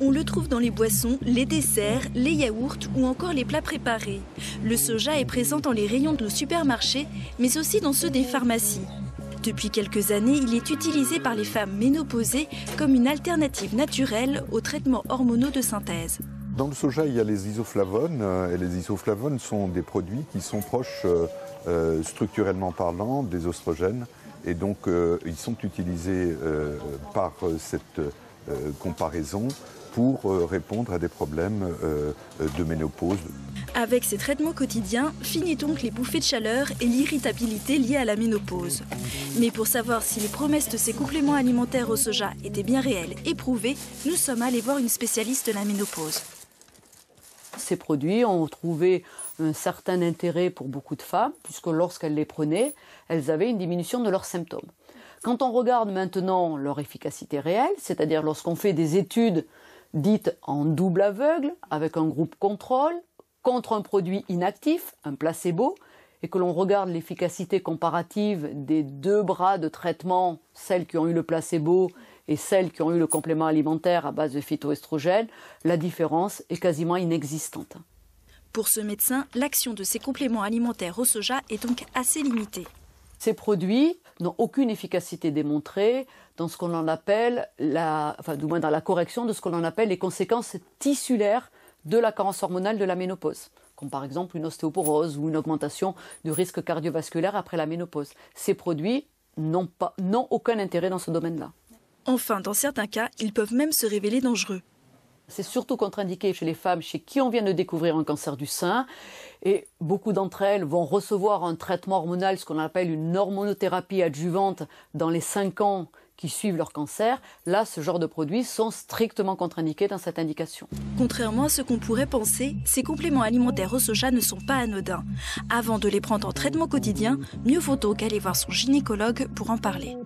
On le trouve dans les boissons, les desserts, les yaourts ou encore les plats préparés. Le soja est présent dans les rayons de nos supermarchés, mais aussi dans ceux des pharmacies. Depuis quelques années, il est utilisé par les femmes ménopausées comme une alternative naturelle aux traitements hormonaux de synthèse. Dans le soja, il y a les isoflavones, et les isoflavones sont des produits qui sont proches, structurellement parlant, des oestrogènes. Et donc, ils sont utilisés par cette comparaison pour répondre à des problèmes de ménopause. Avec ces traitements quotidiens, fini donc les bouffées de chaleur et l'irritabilité liées à la ménopause. Mais pour savoir si les promesses de ces compléments alimentaires au soja étaient bien réelles et prouvées, nous sommes allés voir une spécialiste de la ménopause. Ces produits ont trouvé un certain intérêt pour beaucoup de femmes, puisque lorsqu'elles les prenaient, elles avaient une diminution de leurs symptômes. Quand on regarde maintenant leur efficacité réelle, c'est-à-dire lorsqu'on fait des études dites en double aveugle, avec un groupe contrôle, contre un produit inactif, un placebo, et que l'on regarde l'efficacité comparative des deux bras de traitement, celles qui ont eu le placebo et celles qui ont eu le complément alimentaire à base de phytoestrogènes, la différence est quasiment inexistante. Pour ce médecin, l'action de ces compléments alimentaires au soja est donc assez limitée. Ces produits n'ont aucune efficacité démontrée dans ce qu'on en appelle, du moins dans la correction de ce qu'on en appelle les conséquences tissulaires de la carence hormonale de la ménopause, comme par exemple une ostéoporose ou une augmentation du risque cardiovasculaire après la ménopause. Ces produits n'ont aucun intérêt dans ce domaine-là. Enfin, dans certains cas, ils peuvent même se révéler dangereux. C'est surtout contre-indiqué chez les femmes chez qui on vient de découvrir un cancer du sein. Et beaucoup d'entre elles vont recevoir un traitement hormonal, ce qu'on appelle une hormonothérapie adjuvante, dans les 5 ans qui suivent leur cancer. Là, ce genre de produits sont strictement contre-indiqués dans cette indication. Contrairement à ce qu'on pourrait penser, ces compléments alimentaires au soja ne sont pas anodins. Avant de les prendre en traitement quotidien, mieux vaut donc aller voir son gynécologue pour en parler.